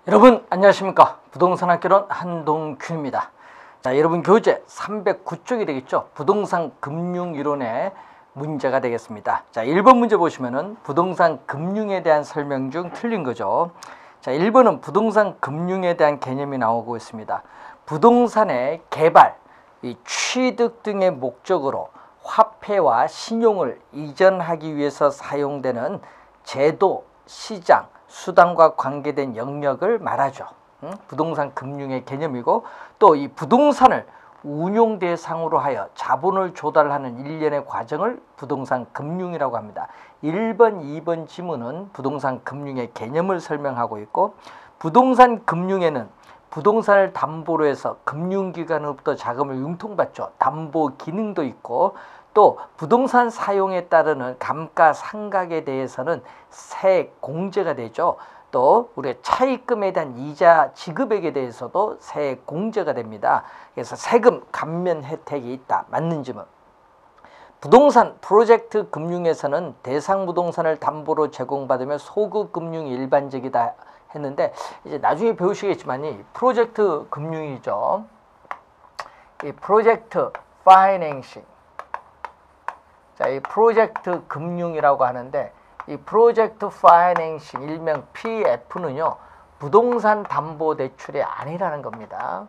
여러분 안녕하십니까. 부동산 학개론 한동균입니다. 자, 여러분 교재 309쪽이 되겠죠. 부동산 금융이론의 문제가 되겠습니다. 자, 1번 문제 보시면은 부동산 금융에 대한 설명 중 틀린 거죠. 자, 1번은 부동산 금융에 대한 개념이 나오고 있습니다. 부동산의 개발, 취득 등의 목적으로 화폐와 신용을 이전하기 위해서 사용되는 제도, 시장, 수단과 관계된 영역을 말하죠. 부동산 금융의 개념이고, 또 이 부동산을 운용 대상으로 하여 자본을 조달하는 일련의 과정을 부동산 금융이라고 합니다. 1번, 2번 지문은 부동산 금융의 개념을 설명하고 있고, 부동산 금융에는 부동산을 담보로 해서 금융기관으로부터 자금을 융통받죠. 담보 기능도 있고, 또 부동산 사용에 따르는 감가상각에 대해서는 세액 공제가 되죠. 또 우리가 차입금에 대한 이자 지급액에 대해서도 세액 공제가 됩니다. 그래서 세금 감면 혜택이 있다. 맞는 질문. 부동산 프로젝트 금융에서는 대상 부동산을 담보로 제공받으며 소급 금융이 일반적이다 했는데, 이제 나중에 배우시겠지만 이 프로젝트 금융이죠. 이 프로젝트 파이낸싱. 자, 이 프로젝트 금융이라고 하는데, 이 프로젝트 파이낸싱 일명 PF는요 부동산 담보 대출이 아니라는 겁니다.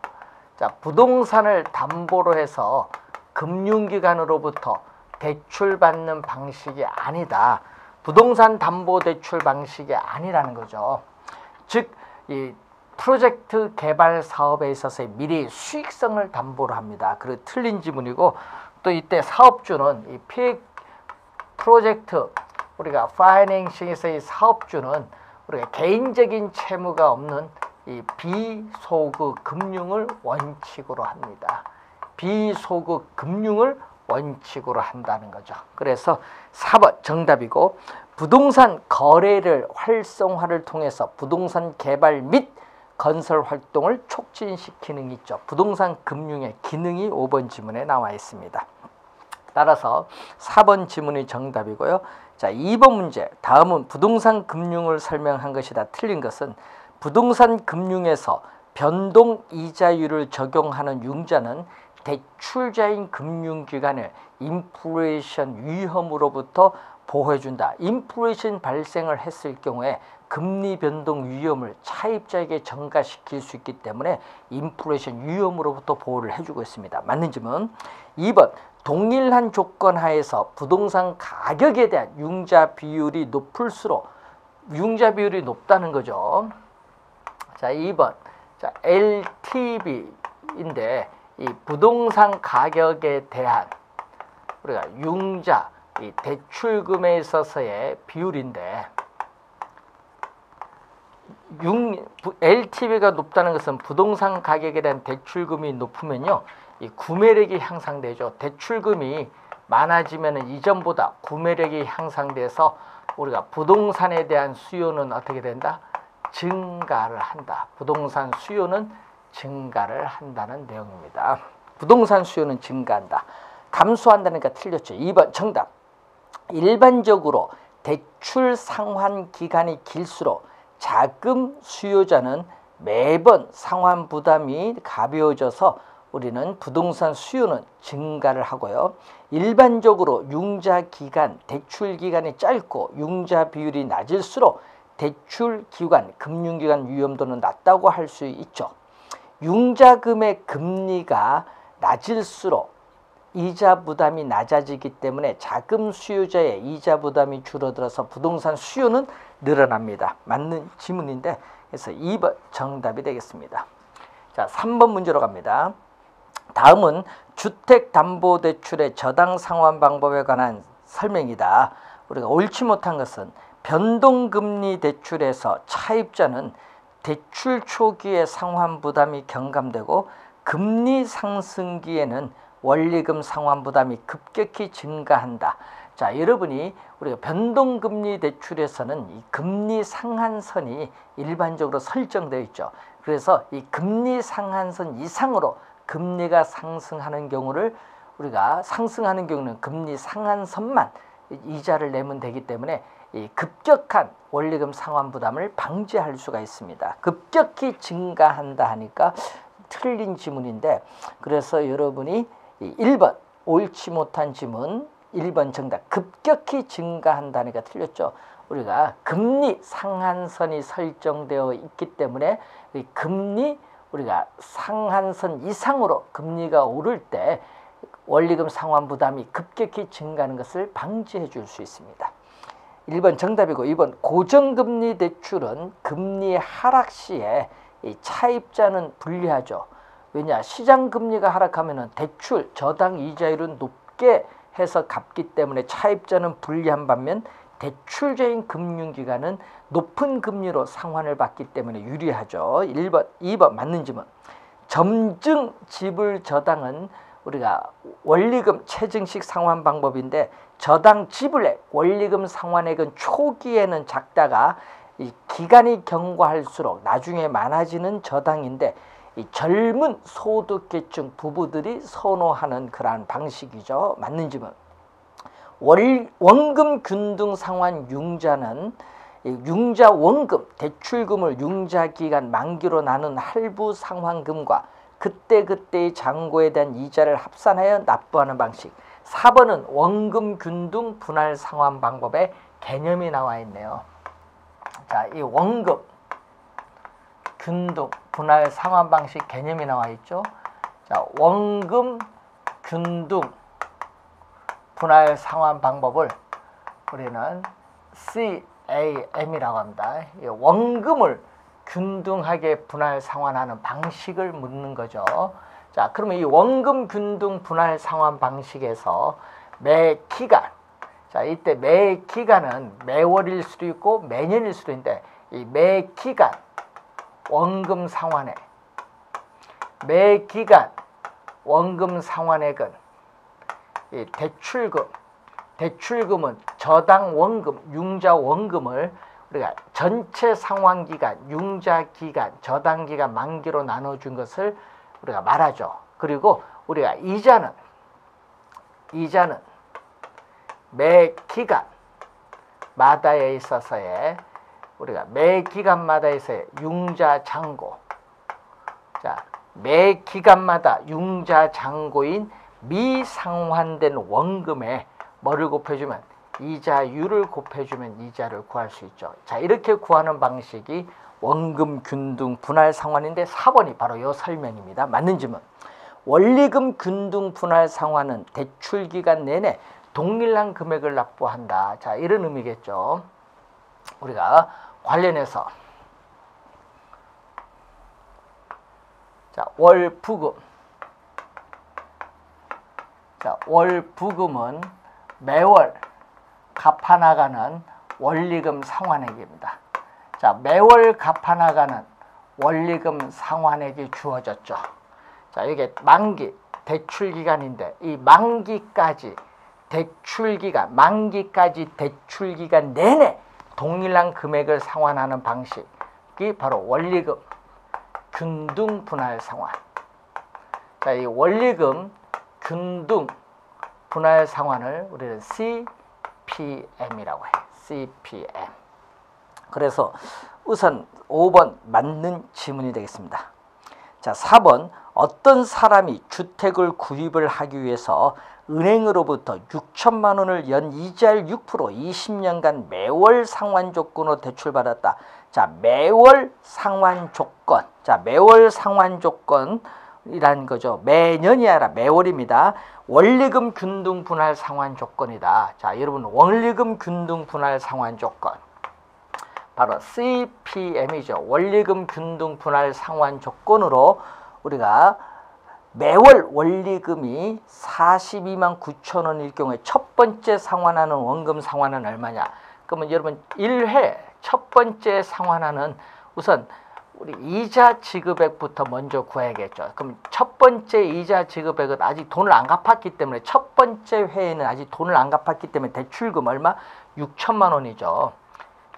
자, 부동산을 담보로 해서 금융기관으로부터 대출받는 방식이 아니다. 부동산 담보 대출 방식이 아니라는 거죠. 즉, 이 프로젝트 개발 사업에 있어서 미리 수익성을 담보로 합니다. 그리고 틀린 지문이고, 또 이때 사업주는 이 프로젝트 우리가 파이낸싱에서의 사업주는 우리가 개인적인 채무가 없는 이 비소급 금융을 원칙으로 합니다. 비소급 금융을 원칙으로 한다는 거죠. 그래서 4번 정답이고, 부동산 거래를 활성화를 통해서 부동산 개발 및 건설 활동을 촉진시키는 게 있죠. 부동산 금융의 기능이 5번 지문에 나와 있습니다. 따라서 4번 지문이 정답이고요. 자, 2번 문제. 다음은 부동산 금융을 설명한 것이다. 틀린 것은 부동산 금융에서 변동 이자율을 적용하는 융자는 대출자인 금융기관을 인플레이션 위험으로부터 보호해준다. 인플레이션 발생을 했을 경우에 금리 변동 위험을 차입자에게 전가시킬 수 있기 때문에 인플레이션 위험으로부터 보호를 해주고 있습니다. 맞는 질문. 2번. 동일한 조건 하에서 부동산 가격에 대한 융자 비율이 높을수록, 융자 비율이 높다는 거죠. 자, 2번. 자, LTV인데 이 부동산 가격에 대한 우리가 융자, 이 대출금에 있어서의 비율인데, LTV가 높다는 것은 부동산 가격에 대한 대출금이 높으면요 이 구매력이 향상되죠. 대출금이 많아지면 이전보다 구매력이 향상돼서 우리가 부동산에 대한 수요는 어떻게 된다? 증가를 한다. 부동산 수요는 증가를 한다는 내용입니다. 부동산 수요는 증가한다. 감소한다니까 틀렸죠. 2번 정답. 일반적으로 대출 상환 기간이 길수록 자금 수요자는 매번 상환 부담이 가벼워져서 우리는 부동산 수요는 증가를 하고요. 일반적으로 융자 기간, 대출 기간이 짧고 융자 비율이 낮을수록 대출 기관, 금융기관 위험도는 낮다고 할 수 있죠. 융자금의 금리가 낮을수록 이자 부담이 낮아지기 때문에 자금 수요자의 이자 부담이 줄어들어서 부동산 수요는 늘어납니다. 맞는 지문인데, 그래서 2번 정답이 되겠습니다. 자, 3번 문제로 갑니다. 다음은 주택담보대출의 저당 상환 방법에 관한 설명이다. 우리가 옳지 못한 것은 변동금리 대출에서 차입자는 대출 초기에 상환 부담이 경감되고 금리 상승기에는 원리금 상환 부담이 급격히 증가한다. 자, 여러분이 우리가 변동금리 대출에서는 이 금리 상한선이 일반적으로 설정되어 있죠. 그래서 이 금리 상한선 이상으로 금리가 상승하는 경우를 우리가 상승하는 경우는 금리 상한선만 이자를 내면 되기 때문에 이 급격한 원리금 상환 부담을 방지할 수가 있습니다. 급격히 증가한다 하니까 틀린 지문인데, 그래서 여러분이 1번 옳지 못한 지문 1번 정답, 급격히 증가한다니까 틀렸죠. 우리가 금리 상한선이 설정되어 있기 때문에 금리 우리가 상한선 이상으로 금리가 오를 때 원리금 상환 부담이 급격히 증가하는 것을 방지해 줄 수 있습니다. 1번 정답이고, 2번 고정금리 대출은 금리 하락 시에 차입자는 불리하죠. 왜냐? 시장금리가 하락하면 대출 저당 이자율은 높게 해서 갚기 때문에 차입자는 불리한 반면 대출자인 금융기관은 높은 금리로 상환을 받기 때문에 유리하죠. 1번, 2번 맞는 질문. 점증 지불 저당은 우리가 원리금 체증식 상환 방법인데, 저당 지불액, 원리금 상환액은 초기에는 작다가 이 기간이 경과할수록 나중에 많아지는 저당인데, 이 젊은 소득계층 부부들이 선호하는 그러한 방식이죠. 맞는 질문. 원금 균등 상환 융자는 융자 원금, 대출금을 융자 기간 만기로 나눈 할부 상환금과 그때그때의 잔고에 대한 이자를 합산하여 납부하는 방식. 4번은 원금 균등 분할 상환 방법의 개념이 나와 있네요. 자, 이 원금 균등 분할 상환 방식 개념이 나와 있죠. 자, 원금 균등 분할 상환 방법을 우리는 CAM이라고 합니다. 원금을 균등하게 분할 상환하는 방식을 묻는 거죠. 자, 그러면 이 원금 균등 분할 상환 방식에서 매 기간, 자, 이때 매 기간은 매월일 수도 있고 매년일 수도 있는데, 이 매 기간 원금 상환액, 매 기간 원금 상환액은 이 대출금은 저당 원금, 융자 원금을 우리가 전체 상환 기간, 융자 기간, 저당 기간 만기로 나눠준 것을 우리가 말하죠. 그리고 우리가 이자는 매 기간마다에 있어서의 우리가 매 기간마다에서의 융자 잔고, 자, 매 기간마다 융자 잔고인 미상환된 원금에 뭐를 곱해주면, 이자율을 곱해주면 이자를 구할 수 있죠. 자, 이렇게 구하는 방식이 원금 균등 분할 상환인데, 4번이 바로 이 설명입니다. 맞는 질문. 원리금 균등 분할 상환은 대출 기간 내내 동일한 금액을 납부한다. 자, 이런 의미겠죠. 우리가 관련해서 자, 월부금. 자, 월부금은 매월 갚아나가는 원리금 상환액입니다. 자, 매월 갚아나가는 원리금 상환액이 주어졌죠. 자, 이게 만기, 대출 기간인데, 이 만기까지 대출 기간 내내 동일한 금액을 상환하는 방식이 바로 원리금 균등 분할 상환. 자, 이 원리금 균등 분할 상환을 우리는 CPM이라고 해요. CPM. 그래서 우선 5번 맞는 지문이 되겠습니다. 자, 4번 어떤 사람이 주택을 구입을 하기 위해서 은행으로부터 6천만 원을 연 이자율 6% 20년간 매월 상환 조건으로 대출받았다. 자, 매월 상환 조건. 자, 매월 상환 조건이라는 거죠. 매년이 아니라 매월입니다. 원리금 균등 분할 상환 조건이다. 자, 여러분, 원리금 균등 분할 상환 조건. 바로 CPM이죠. 원리금 균등 분할 상환 조건으로 우리가 매월 원리금이 42만 9천 원일 경우에 첫 번째 상환하는 원금 상환은 얼마냐? 그러면 여러분 1회 첫 번째 상환하는 우선 우리 이자 지급액부터 먼저 구해야겠죠. 그럼 첫 번째 이자 지급액은 아직 돈을 안 갚았기 때문에, 첫 번째 회에는 아직 돈을 안 갚았기 때문에 대출금 얼마? 6천만 원이죠.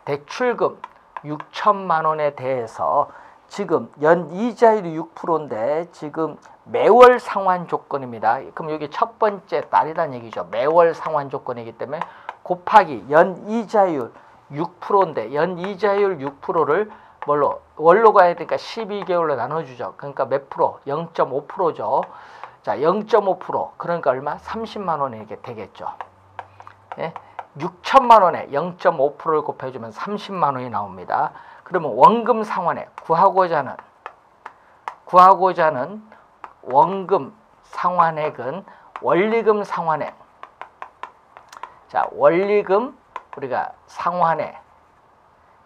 대출금 6천만 원에 대해서 지금 연 이자율이 6%인데 지금 매월 상환 조건입니다. 그럼 여기 첫 번째 달이란 얘기죠. 매월 상환 조건이기 때문에 곱하기 연 이자율 6%인데 연이자율 6%를 뭘로 월로 가야 되니까 12개월로 나눠주죠. 그러니까 몇 프로? 0.5%죠. 자, 0.5% 그러니까 얼마? 30만 원이 이게 되겠죠. 예? 6천만 원에 0.5%를 곱해주면 30만 원이 나옵니다. 그러면 원금 상환액 구하고자 하는 원금 상환액은 원리금 상환액. 자, 원리금 우리가 상환액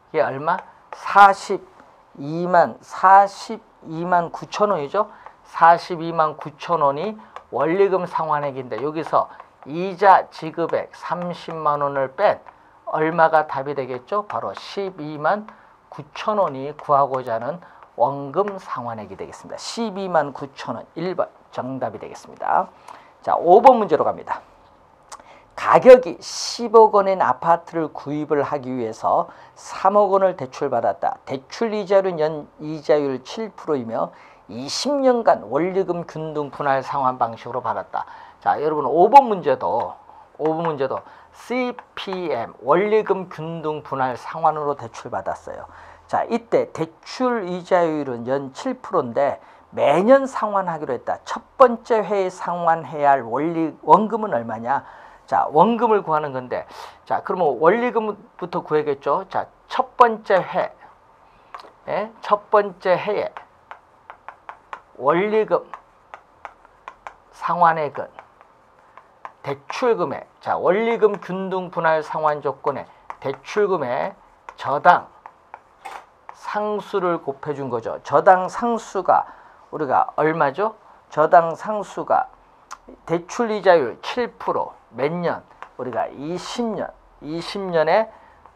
이게 얼마? 42만 9천 원이죠. 42만 9천 원이 원리금 상환액인데 여기서 이자 지급액 30만 원을 뺀 얼마가 답이 되겠죠? 바로 12만 9천 원이 구하고자 하는 원금 상환액이 되겠습니다. 12만 9천 원 1번 정답이 되겠습니다. 자, 5번 문제로 갑니다. 가격이 10억 원인 아파트를 구입을 하기 위해서 3억 원을 대출받았다. 대출 이자율은 연 이자율 7%이며 20년간 원리금 균등 분할 상환 방식으로 받았다. 자, 여러분 5번 문제도 CPM 원리금 균등 분할 상환으로 대출받았어요. 자, 이때 대출 이자율은 연 7%인데 매년 상환하기로 했다. 첫 번째 회에 상환해야 할 원금은 얼마냐? 자, 원금을 구하는 건데, 자, 그러면 원리금부터 구해야겠죠. 자, 첫 번째 해에 원리금 상환액은 대출금액, 자, 원리금 균등 분할 상환 조건에 대출금액 저당 상수를 곱해준 거죠. 저당 상수가 우리가 얼마죠? 저당 상수가 대출 이자율 7%, 몇 년? 우리가 20년에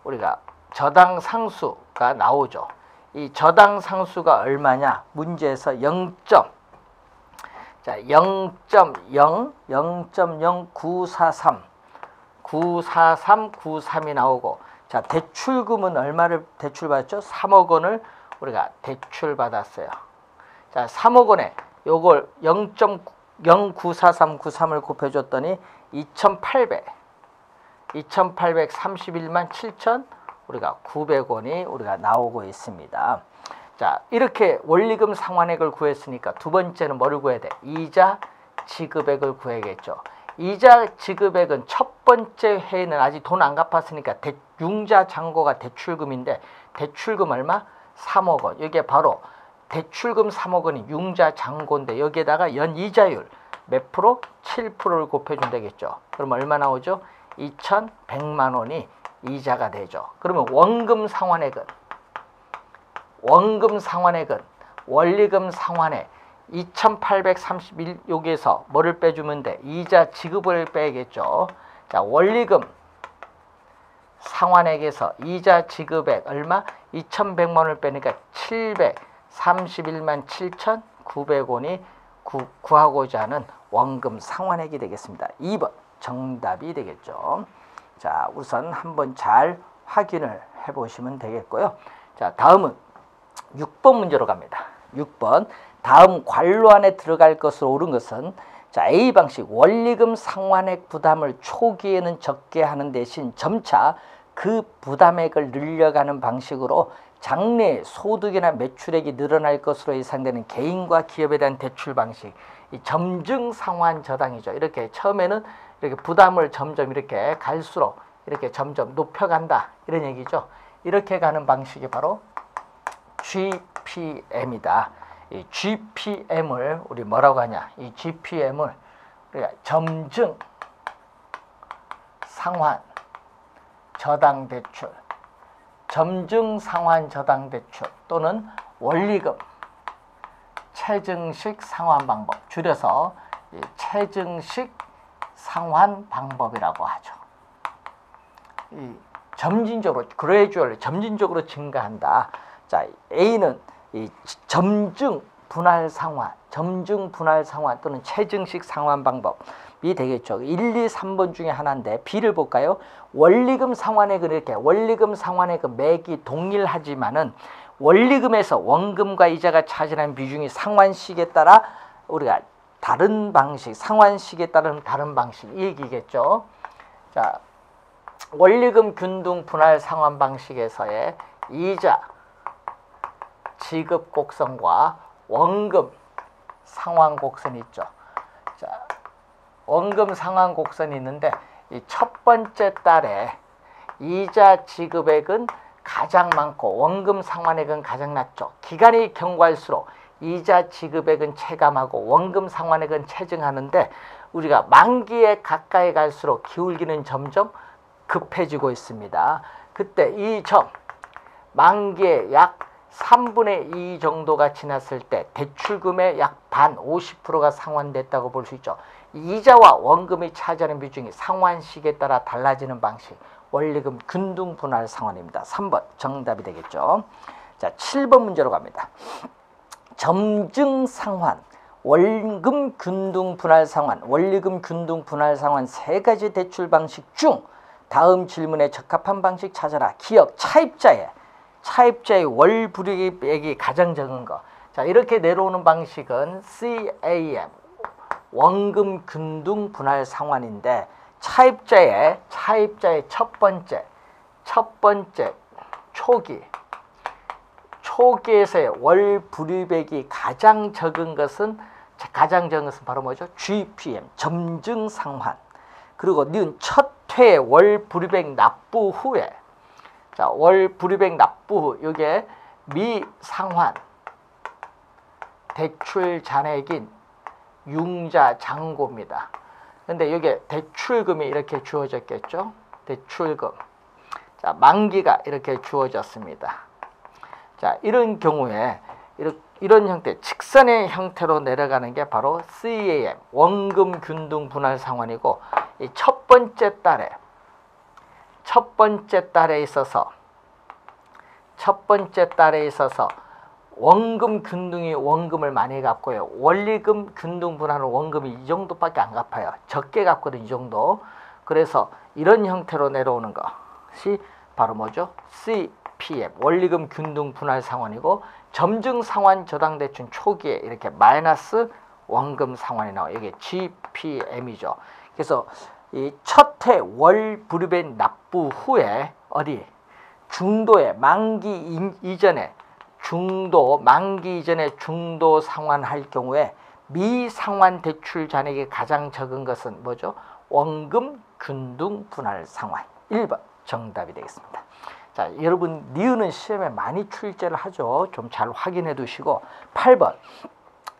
우리가 저당 상수가 나오죠. 이 저당 상수가 얼마냐? 문제에서 0.0943이 나오고, 자, 대출금은 얼마를 대출받았죠? 3억 원을 우리가 대출받았어요. 자, 3억 원에 요걸 0.094393을 곱해줬더니 2,831만 7천 우리가 900원이 우리가 나오고 있습니다. 자, 이렇게 원리금 상환액을 구했으니까 두 번째는 뭐를 구해야 돼? 이자 지급액을 구해야겠죠. 이자 지급액은 첫 번째 해에는 아직 돈 안 갚았으니까 융자 잔고가 대출금인데 대출금 얼마? 3억 원. 이게 바로 대출금 3억 원이 융자 잔고인데 여기에다가 연 이자율 몇 프로? 7%를 곱해주면 되겠죠. 그럼 얼마 나오죠? 2,100만 원이 이자가 되죠. 그러면 원금 상환액은 원리금 상환액 2,831 여기에서 뭐를 빼주면 돼? 이자 지급을 빼야겠죠. 자, 원리금 상환액에서 이자 지급액 얼마? 2,100만 원을 빼니까 731만 7,900원이 구하고자 하는 원금 상환액이 되겠습니다. 2번 정답이 되겠죠. 자, 우선 한번 잘 확인을 해보시면 되겠고요. 자, 다음은 6번 문제로 갑니다. 6번 다음 관로 안에 들어갈 것으로 옳은 것은 자, A 방식 원리금 상환액 부담을 초기에는 적게 하는 대신 점차 그 부담액을 늘려가는 방식으로 장래 소득이나 매출액이 늘어날 것으로 예상되는 개인과 기업에 대한 대출 방식, 이 점증 상환 저당이죠. 이렇게 처음에는 이렇게 부담을 점점 이렇게 갈수록 이렇게 점점 높여간다 이런 얘기죠. 이렇게 가는 방식이 바로 GPM이다. 이 GPM을 우리 뭐라고 하냐? 이 GPM을 우리가 점증 상환 저당 대출, 점증 상환 저당 대출 또는 원리금 체증식 상환 방법, 줄여서 체증식 상환 방법이라고 하죠. 이 점진적으로 그레이주얼 점진적으로 증가한다. 자, A는 이 점증 분할 상환 또는 체증식 상환 방법이 되겠죠. 1, 2, 3번 중에 하나인데 B를 볼까요? 원리금 상환액은 이렇게 원리금 상환액은 매기 동일하지만은 원리금에서 원금과 이자가 차지하는 비중이 상환식에 따라 우리가 다른 방식, 상환식에 따른 다른 방식 이 얘기겠죠. 자, 원리금 균등 분할 상환 방식에서의 이자 지급 곡선과 원금 상환 곡선이 있죠. 자, 원금 상환 곡선이 있는데 이 첫 번째 달에 이자 지급액은 가장 많고 원금 상환액은 가장 낮죠. 기간이 경과할수록 이자 지급액은 체감하고 원금 상환액은 체증하는데 우리가 만기에 가까이 갈수록 기울기는 점점 급해지고 있습니다. 그때 이 점 만기에 약 3분의 2 정도가 지났을 때 대출금의 약 반 50%가 상환됐다고 볼 수 있죠. 이자와 원금이 차지하는 비중이 상환식에 따라 달라지는 방식, 원리금 균등 분할 상환입니다. 3번 정답이 되겠죠. 자, 7번 문제로 갑니다. 점증 상환, 원금 균등 분할 상환, 원리금 균등 분할 상환 세 가지 대출 방식 중 다음 질문에 적합한 방식 찾아라. 기억 차입자의 월 불이익이 가장 적은 거. 자, 이렇게 내려오는 방식은 CAM 원금 균등 분할 상환인데 차입자의 첫 번째 초기에서의 월 불이익이 가장 적은 것은 바로 뭐죠? GPM 점증 상환. 그리고 니은 첫 회의 월 불이익 납부 후에, 자, 월 불이익 납부 후 이게 미상환 대출 잔액인 융자 잔고입니다. 근데 이게 대출금이 이렇게 주어졌겠죠? 대출금. 자, 만기가 이렇게 주어졌습니다. 자, 이런 경우에 이런 형태, 직선의 형태로 내려가는 게 바로 CAM 원금 균등 분할 상환이고, 이 첫 번째 달에 있어서 원금 균등이 원금을 많이 갚고요. 원리금 균등 분할은 원금이 이 정도밖에 안 갚아요. 적게 갚거든, 이 정도. 그래서 이런 형태로 내려오는 것이 바로 뭐죠? CPM 원리금 균등 분할 상환이고, 점증 상환 저당 대출 초기에 이렇게 마이너스 원금 상환이 나와요. 이게 GPM이죠. 그래서 이 첫 해 월 불이익 납부 후에 중도에 만기 이전에 중도 상환할 경우에 미상환 대출 잔액이 가장 적은 것은 뭐죠? 원금 균등 분할 상환. 1번 정답이 되겠습니다. 자, 여러분 니은은 시험에 많이 출제를 하죠. 좀 잘 확인해 두시고. 8번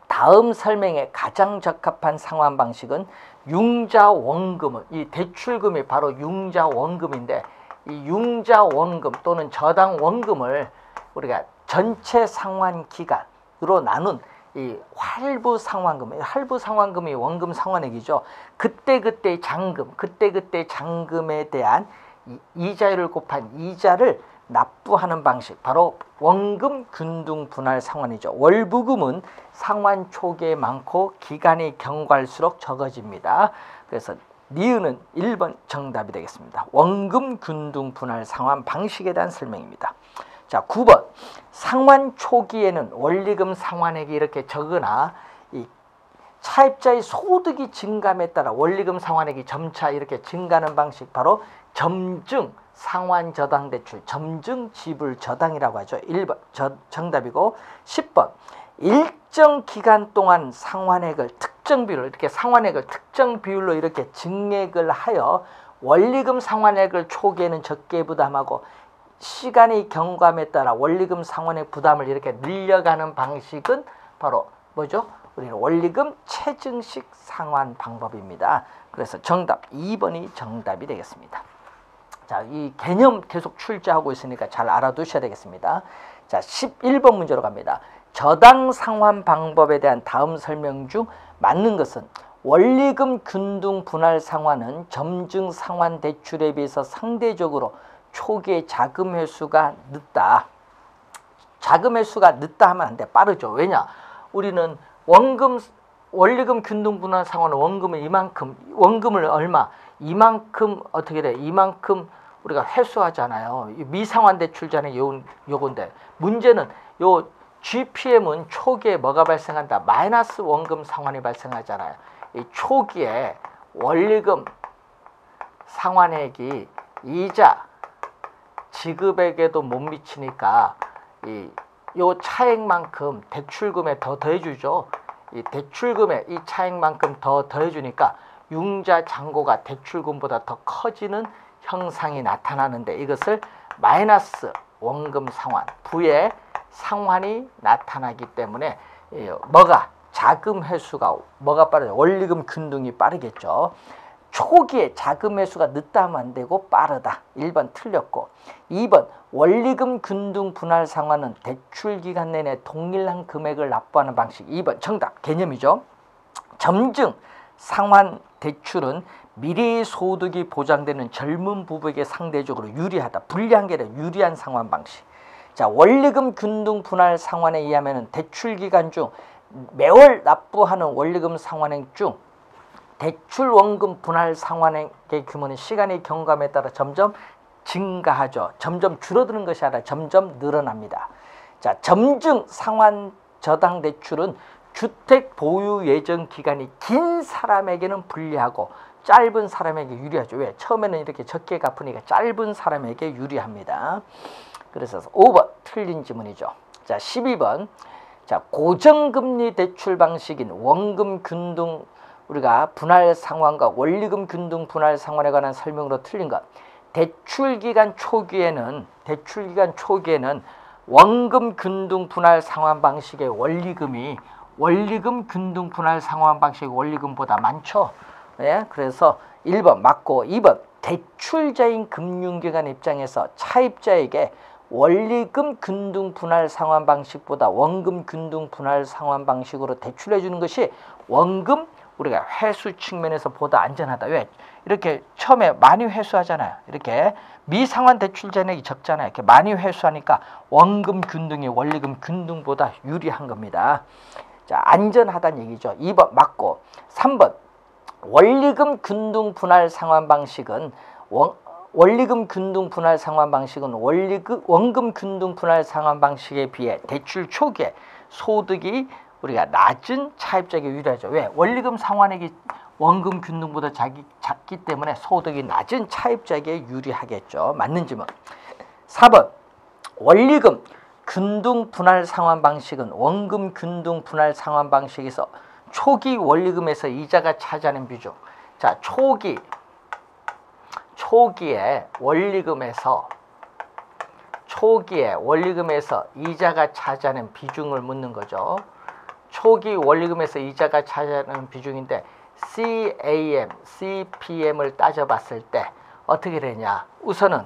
다음 설명에 가장 적합한 상환 방식은 융자 원금은, 이 대출금이 바로 융자 원금인데, 이 융자 원금 또는 저당 원금을 우리가 전체 상환 기간으로 나눈 이 할부 상환금이 원금 상환액이죠. 그때그때 잔금에 대한 이자율을 곱한 이자를 납부하는 방식, 바로 원금 균등 분할 상환이죠. 월부금은 상환 초기에 많고 기간이 경과할수록 적어집니다. 그래서 니은은 1번 정답이 되겠습니다. 원금 균등 분할 상환 방식에 대한 설명입니다. 자, 9번 상환 초기에는 원리금 상환액이 이렇게 적으나 이 차입자의 소득이 증감에 따라 원리금 상환액이 점차 이렇게 증가하는 방식, 바로 점증 상환 저당 대출, 점증 지불 저당이라고 하죠. 1번 정답이고, 10번 일정 기간 동안 상환액을 특정 비율로 이렇게 증액을 하여 원리금 상환액을 초기에는 적게 부담하고 시간이 경과함에 따라 원리금 상환액 부담을 이렇게 늘려가는 방식은 바로 뭐죠? 우리는 원리금 체증식 상환 방법입니다. 그래서 정답 2번이 정답이 되겠습니다. 자, 이 개념 계속 출제하고 있으니까 잘 알아두셔야 되겠습니다. 자, 11번 문제로 갑니다. 저당 상환 방법에 대한 다음 설명 중 맞는 것은 원리금 균등 분할 상환은 점증 상환 대출에 비해서 상대적으로 초기에 자금 회수가 늦다. 자금 회수가 늦다 하면 안 돼. 빠르죠. 왜냐? 우리는 원리금 균등 분할 상환은 원금을 이만큼, 원금을 얼마, 이만큼 어떻게 돼? 이만큼 우리가 회수하잖아요. 미상환 대출 잔액 요건데, 문제는 요 GPM은 초기에 뭐가 발생한다? 마이너스 원금 상환이 발생하잖아요. 이 초기에 원리금 상환액이 이자 지급액에도 못 미치니까 요 차액만큼 대출금에 더 더해주죠. 이 대출금에 이 차액만큼 더 더해주니까 융자 잔고가 대출금보다 더 커지는 형상이 나타나는데 이것을 마이너스 원금 상환, 부의 상환이 나타나기 때문에 뭐가 자금 회수가 뭐가 빠르죠? 원리금 균등이 빠르겠죠. 초기에 자금 회수가 늦다 하면 안 되고 빠르다. 1번 틀렸고 2번 원리금 균등 분할 상환은 대출 기간 내내 동일한 금액을 납부하는 방식. 2번 정답 개념이죠. 점증 상환 대출은 미래의 소득이 보장되는 젊은 부부에게 상대적으로 유리하다. 불리한 게 아니라 유리한 상환 방식. 자, 원리금 균등 분할 상환에 의하면 대출 기간 중 매월 납부하는 원리금 상환액 중 대출 원금 분할 상환액의 규모는 시간의 경감에 따라 점점 증가하죠. 점점 줄어드는 것이 아니라 점점 늘어납니다. 자, 점증 상환 저당 대출은 주택 보유 예정 기간이 긴 사람에게는 불리하고 짧은 사람에게 유리하죠. 왜? 처음에는 이렇게 적게 갚으니까 짧은 사람에게 유리합니다. 그래서 5번 틀린 지문이죠. 자, 12번. 자, 고정금리 대출 방식인 원금 균등 우리가 분할 상환과 원리금 균등 분할 상환에 관한 설명으로 틀린 것. 대출 기간 초기에는 원금 균등 분할 상환 방식의 원리금이 원리금 균등 분할 상환 방식의 원리금보다 많죠. 예? 그래서 1번 맞고 2번 대출자인 금융기관 입장에서 차입자에게 원리금 균등 분할 상환 방식보다 원금 균등 분할 상환 방식으로 대출해 주는 것이 원금 우리가 회수 측면에서 보다 안전하다. 왜? 이렇게 처음에 많이 회수하잖아요. 이렇게 미상환 대출 잔액이 적잖아요. 이렇게 많이 회수하니까 원금 균등이 원리금 균등보다 유리한 겁니다. 자, 안전하다는 얘기죠. 2번 맞고 3번 원리금 균등 분할 상환 방식은 원리금 균등 분할 상환 방식은 원금 균등 분할 상환 방식에 비해 대출 초기에 소득이 우리가 낮은 차입자에게 유리하죠. 왜? 원리금 상환액이 원금 균등보다 작기 때문에 소득이 낮은 차입자에게 유리하겠죠. 맞는 질문. 4번 원리금 균등 분할 상환 방식은 원금 균등 분할 상환 방식에서 초기 원리금에서 이자가 차지하는 비중. 자, 초기에 원리금에서 이자가 차지하는 비중을 묻는 거죠. 초기 원리금에서 이자가 차지하는 비중인데 CAM, CPM을 따져봤을 때 어떻게 되냐. 우선은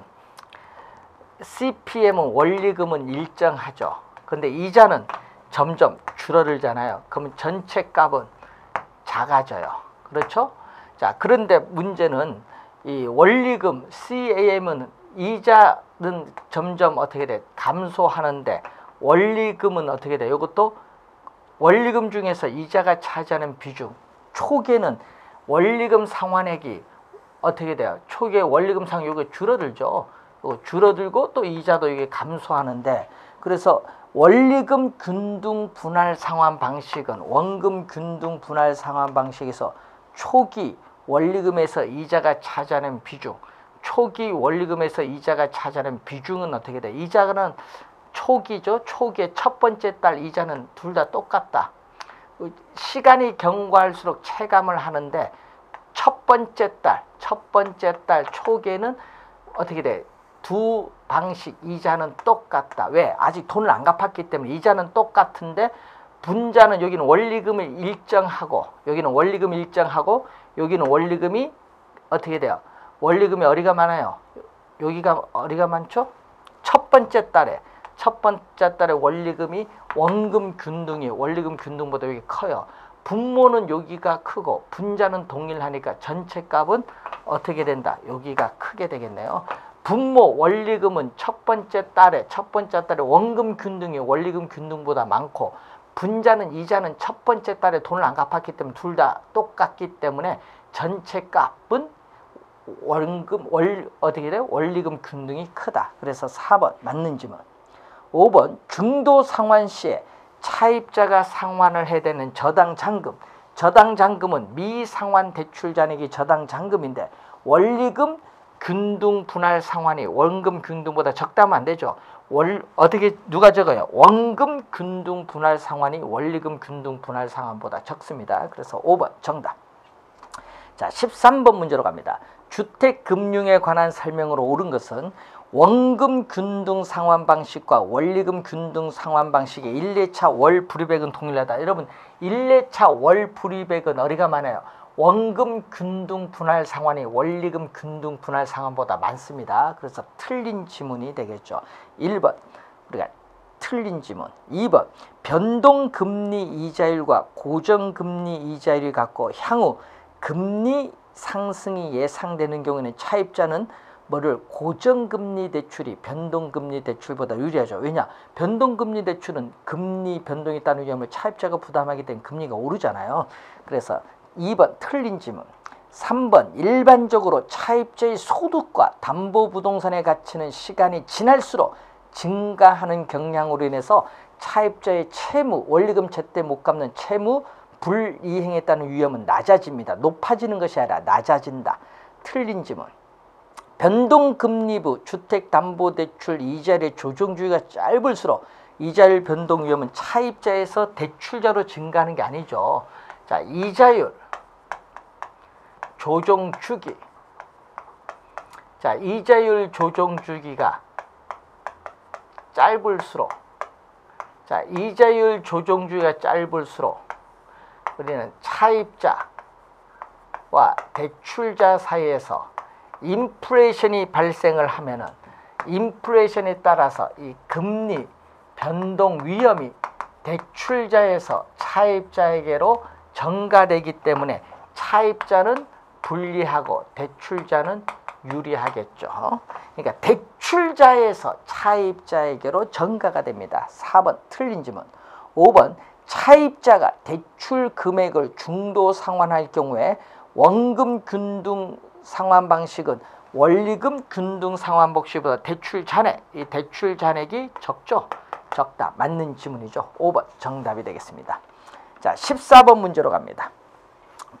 CPM은 원리금은 일정하죠. 근데 이자는 점점 줄어들잖아요. 그러면 전체 값은 작아져요. 그렇죠? 자, 그런데 문제는 이 원리금 CAM은 이자는 점점 어떻게 돼? 감소하는데 원리금은 어떻게 돼? 이것도 원리금 중에서 이자가 차지하는 비중. 초기에는 원리금 상환액이 어떻게 돼요? 초기에 원리금 상환액이 줄어들죠. 줄어들고 또 이자도 이게 감소하는데 그래서 원리금 균등 분할 상환 방식은 원금 균등 분할 상환 방식에서 초기 원리금에서 이자가 차지하는 비중, 초기 원리금에서 이자가 차지하는 비중은 어떻게 돼? 이자는 초기죠. 초기에 첫 번째 달 이자는 둘 다 똑같다. 시간이 경과할수록 체감을 하는데 첫 번째 달 초기에는 어떻게 돼? 두 방식 이자는 똑같다. 왜? 아직 돈을 안 갚았기 때문에 이자는 똑같은데 분자는 여기는 원리금을 일정하고 여기는 원리금이 어떻게 돼요? 원리금이 어디가 많아요? 여기가 어디가 많죠? 첫 번째 달에 원리금이 원금 균등보다 여기 커요. 분모는 여기가 크고 분자는 동일하니까 전체 값은 어떻게 된다? 여기가 크게 되겠네요. 분모 원리금은 첫 번째 달에 원금 균등이 원리금 균등보다 많고 분자는 이자는 첫 번째 달에 돈을 안 갚았기 때문에 둘 다 똑같기 때문에 전체 값은 어떻게 돼요? 원리금 균등이 크다. 그래서 4번 맞는 질문. 5번 중도 상환 시에 차입자가 상환을 해야 되는 저당장금은 미상환 대출 잔액이 저당장금인데 원리금 균등 분할 상환이 원금 균등보다 적다면 안 되죠. 어떻게 누가 적어요? 원금 균등 분할 상환이 원리금 균등 분할 상환보다 적습니다. 그래서 5번 정답. 자, 13번 문제로 갑니다. 주택금융에 관한 설명으로 옳은 것은 원금 균등 상환 방식과 원리금 균등 상환 방식의 1례차 월 불이백은 동일하다. 여러분 1례차 월 불이백은 어디가 많아요? 원금 균등 분할 상환이 원리금 균등 분할 상환보다 많습니다. 그래서 틀린 지문이 되겠죠. 1번 우리가 틀린 지문. 2번 변동금리 이자율과 고정금리 이자율이 같고 향후 금리 상승이 예상되는 경우에는 차입자는 뭐를 고정금리 대출이 변동금리 대출보다 유리하죠. 왜냐? 변동금리 대출은 금리 변동이 있다는 위험을 차입자가 부담하게 된 금리가 오르잖아요. 그래서 2번 틀린 지문. 3번 일반적으로 차입자의 소득과 담보부동산의 가치는 시간이 지날수록 증가하는 경향으로 인해서 차입자의 채무, 원리금 제때 못 갚는 채무 불이행에 따른 위험은 낮아집니다. 높아지는 것이 아니라 낮아진다. 틀린 지문. 변동금리부 주택담보대출 이자율의 조정주기가 짧을수록 이자율 변동 위험은 차입자에서 대출자로 증가하는 게 아니죠. 자, 이자율 조정주기. 자, 이자율 조정주기가 짧을수록, 자, 이자율 조정주기가 짧을수록 우리는 차입자와 대출자 사이에서 인플레이션이 발생을 하면은 인플레이션에 따라서 이 금리 변동 위험이 대출자에서 차입자에게로 전가되기 때문에 차입자는 불리하고 대출자는 유리하겠죠. 그러니까 대출자에서 차입자에게로 전가가 됩니다. 4번 틀린 지문. 5번 차입자가 대출 금액을 중도 상환할 경우에 원금 균등 상환 방식은 원리금 균등 상환 방식보다 대출 잔액, 이 대출 잔액이 적죠. 적다. 맞는 지문이죠. 5번 정답이 되겠습니다. 자, 14번 문제로 갑니다.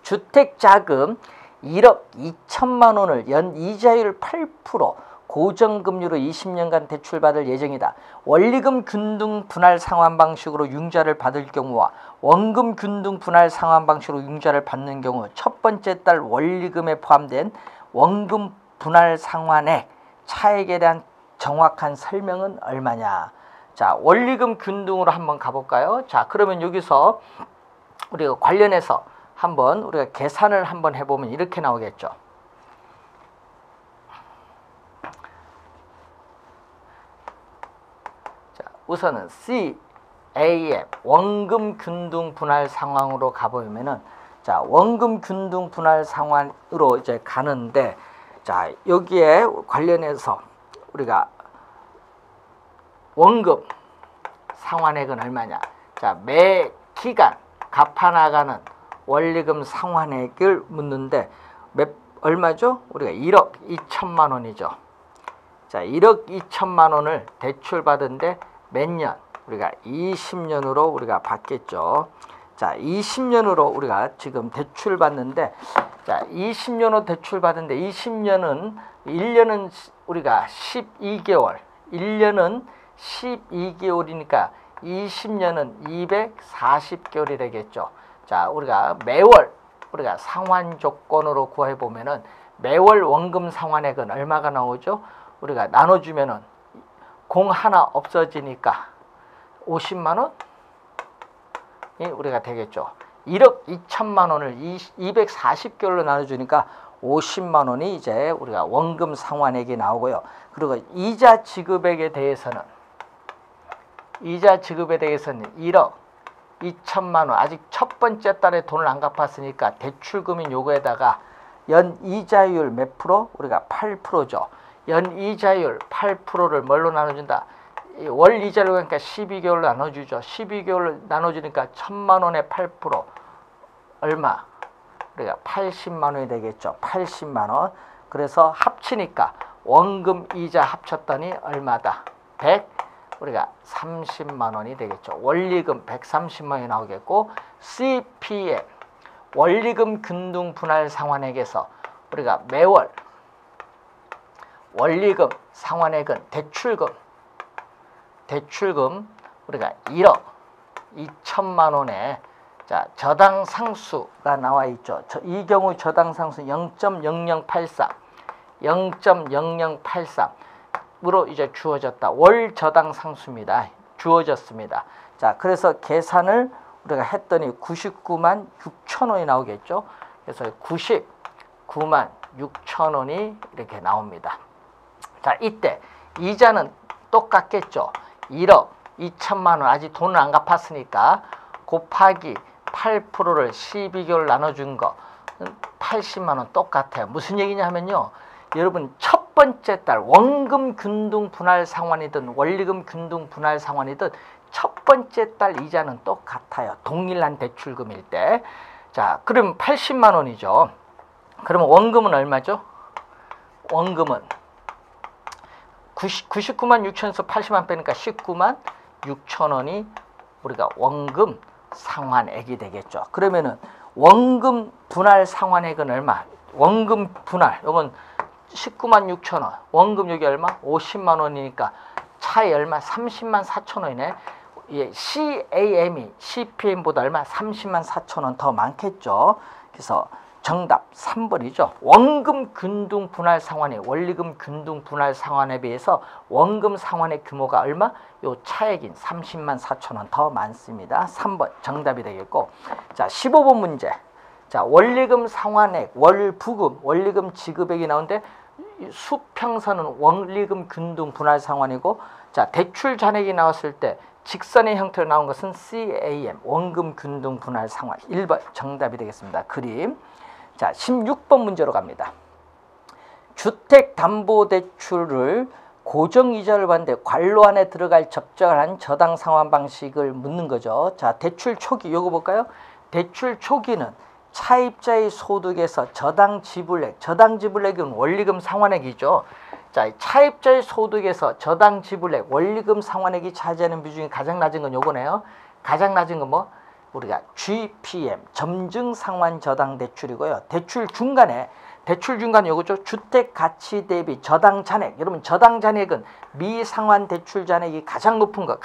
주택자금 1억 2천만 원을 연 이자율 8% 고정금리로 20년간 대출받을 예정이다. 원리금 균등 분할 상환 방식으로 융자를 받을 경우와 원금 균등 분할 상환 방식으로 융자를 받는 경우 첫 번째 달 원리금에 포함된 원금 분할 상환액 차액에 대한 정확한 설명은 얼마냐. 자, 원리금 균등으로 한번 가볼까요? 자, 그러면 여기서 우리가 관련해서 한번 우리가 계산을 한번 해보면 이렇게 나오겠죠. 자, 우선은 CAM 원금 균등 분할 상황으로 가보면은, 자, 원금 균등 분할 상환으로 이제 가는데, 자, 여기에 관련해서 우리가 원금 상환액은 얼마냐. 자, 매 기간 갚아나가는 원리금 상환액을 묻는데 얼마죠? 우리가 1억 2천만 원이죠. 자, 1억 2천만 원을 대출받은데 몇 년? 우리가 20년으로 우리가 받겠죠. 자, 20년으로 우리가 지금 대출받는데, 자, 20년으로 대출받는데 20년은 1년은 우리가 12개월, 1년은 12개월이니까 20년은 240개월이 되겠죠. 자, 우리가 매월 우리가 상환 조건으로 구해 보면은 매월 원금 상환액은 얼마가 나오죠? 우리가 나눠주면은 공 하나 없어지니까 50만 원이 우리가 되겠죠. 1억 2천만 원을 240개월로 나눠주니까 50만 원이 이제 우리가 원금 상환액이 나오고요. 그리고 이자 지급액에 대해서는 1억 2천만 원, 아직 첫 번째 달에 돈을 안 갚았으니까 대출금인 요거에다가 연 이자율 몇 프로? 우리가 8%죠. 연 이자율 8%를 뭘로 나눠준다? 월 이자율 그러니까 12개월로 나눠주죠. 12개월로 나눠주니까 1,000만 원에 8% 얼마? 우리가 80만 원이 되겠죠. 80만 원. 그래서 합치니까 원금 이자 합쳤더니 얼마다? 우리가 30만 원이 되겠죠. 원리금 130만 원이 나오겠고, CPM 원리금 균등 분할 상환액에서 우리가 매월 원리금, 상환액은 대출금 우리가 1억 2천만 원에 자, 저당 상수가 나와 있죠. 이 경우 저당 상수 0.0083으로 이제 주어졌다. 월 저당 상수입니다. 주어졌습니다. 자, 그래서 계산을 우리가 했더니 99만 6천 원이 나오겠죠. 그래서 99만 6천 원이 이렇게 나옵니다. 자, 이때 이자는 똑같겠죠. 1억 2천만 원 아직 돈을 안 갚았으니까 곱하기 8%를 12개월 나눠준 거 80만 원 똑같아요. 무슨 얘기냐면요. 여러분 첫 번째 달 원금 균등 분할 상환이든 원리금 균등 분할 상환이든 첫 번째 달 이자는 똑같아요. 동일한 대출금일 때. 자, 그럼 80만 원이죠. 그러면 원금은 얼마죠? 원금은 99만 6천에서 80만 빼니까 19만 6천 원이 우리가 원금 상환액이 되겠죠. 그러면은 원금 분할 상환액은 얼마? 원금 분할 이건 19만 6천 원. 원금 여기 얼마? 50만 원이니까 차이 얼마? 30만 4천 원이네. 예, CAM이 CPM보다 얼마? 30만 4천 원 더 많겠죠. 그래서 정답 3번이죠. 원금 균등 분할 상환액, 원리금 균등 분할 상환에 비해서 원금 상환액 규모가 얼마? 요 차액인 30만 4천 원 더 많습니다. 3번 정답이 되겠고. 자, 15번 문제. 자, 원리금 상환액, 월부금, 원리금 지급액이 나오는데 수평선은 원리금 균등 분할 상환이고, 자, 대출 잔액이 나왔을 때 직선의 형태로 나온 것은 CAM, 원금 균등 분할 상환. 1번 정답이 되겠습니다. 그림. 자, 16번 문제로 갑니다. 주택담보대출을 고정이자를 받는데 관로 안에 들어갈 적절한 저당 상환 방식을 묻는 거죠. 자, 대출 초기 요거 볼까요? 대출 초기는 차입자의 소득에서 저당 지불액, 저당 지불액은 원리금 상환액이죠. 자, 차입자의 소득에서 저당 지불액, 원리금 상환액이 차지하는 비중이 가장 낮은 건 요거네요. 가장 낮은 건 뭐? 우리가 GPM, 점증 상환 저당 대출이고요. 대출 중간에 요거죠. 주택 가치 대비 저당 잔액. 여러분 저당 잔액은 미상환 대출 잔액이 가장 높은 건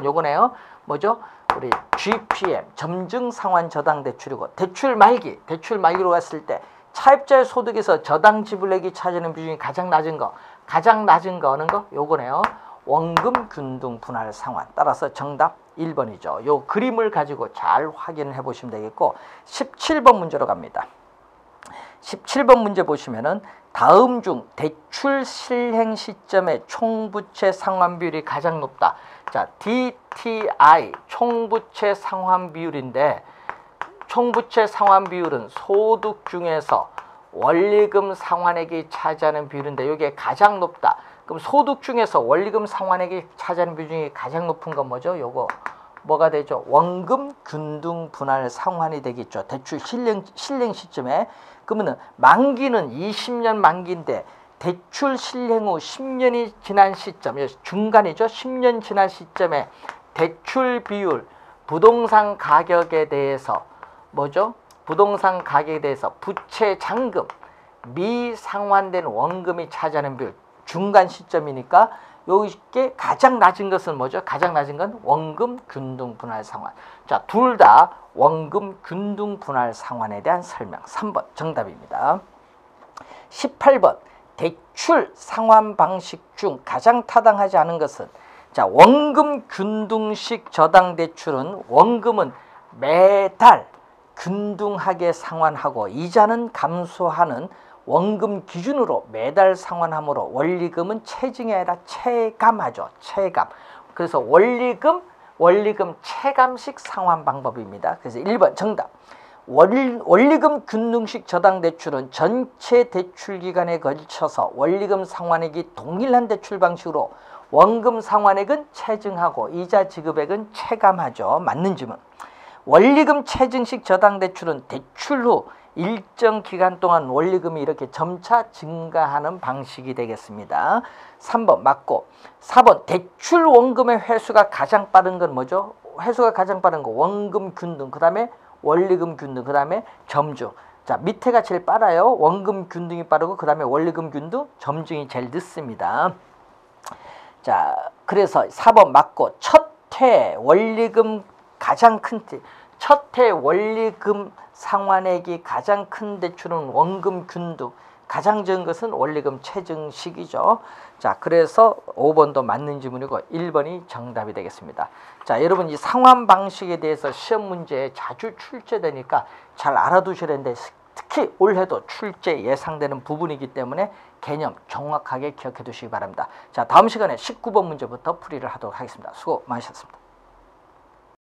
요거네요. 뭐죠? 우리 GPM, 점증 상환 저당 대출이고, 대출 말기로 갔을 때 차입자의 소득에서 저당 지불액이 차지하는 비중이 가장 낮은 거 어느 거? 요거네요. 원금 균등 분할 상환. 따라서 정답 1번이죠. 요 그림을 가지고 잘 확인을 해 보시면 되겠고, 17번 문제로 갑니다. 17번 문제 보시면은 다음 중 대출 실행 시점의 총부채 상환 비율이 가장 높다. 자, DTI 총부채 상환 비율인데, 총부채 상환 비율은 소득 중에서 원리금 상환액이 차지하는 비율인데 이게 가장 높다. 그럼 소득 중에서 원리금 상환액이 차지하는 비중이 가장 높은 건 뭐죠? 요거 뭐가 되죠? 원금 균등 분할 상환이 되겠죠. 대출 실행 시점에. 그러면은 만기는 20년 만기인데 대출 실행 후 10년이 지난 시점, 중간이죠. 10년 지난 시점에 대출 비율, 부동산 가격에 대해서 뭐죠? 부동산 가격에 대해서 부채 잔금, 미상환된 원금이 차지하는 비율, 중간 시점이니까 여기에 가장 낮은 것은 뭐죠? 가장 낮은 건 원금 균등 분할 상환. 자, 둘 다 원금 균등 분할 상환에 대한 설명. 3번 정답입니다. 18번 대출 상환 방식 중 가장 타당하지 않은 것은, 자, 원금 균등식 저당 대출은 원금은 매달 균등하게 상환하고 이자는 감소하는 원금 기준으로 매달 상환하므로 원리금은 체증이 아니라 체감하죠. 체감. 그래서 원리금 체감식 상환 방법입니다. 그래서 1번 정답. 원리금 균등식 저당 대출은 전체 대출 기간에 걸쳐서 원리금 상환액이 동일한 대출 방식으로 원금 상환액은 체증하고 이자 지급액은 체감하죠. 맞는 질문. 원리금 체증식 저당 대출은 대출 후 일정 기간 동안 원리금이 이렇게 점차 증가하는 방식이 되겠습니다. 3번 맞고, 4번 대출 원금의 회수가 가장 빠른 건 뭐죠? 회수가 가장 빠른 거 원금 균등, 그 다음에 원리금 균등, 그 다음에 점증. 자, 밑에가 제일 빨라요. 원금 균등이 빠르고 그 다음에 원리금 균등, 점증이 제일 늦습니다. 자, 그래서 4번 맞고 첫 해 원리금 가장 큰 첫 해 원리금 상환액이 가장 큰 대출은 원금 균등, 가장 적은 것은 원리금 체증식이죠. 자, 그래서 5번도 맞는 질문이고 1번이 정답이 되겠습니다. 자, 여러분 이 상환 방식에 대해서 시험 문제에 자주 출제되니까 잘 알아두셔야 되는데 특히 올해도 출제 예상되는 부분이기 때문에 개념 정확하게 기억해 두시기 바랍니다. 자, 다음 시간에 19번 문제부터 풀이를 하도록 하겠습니다. 수고 많으셨습니다.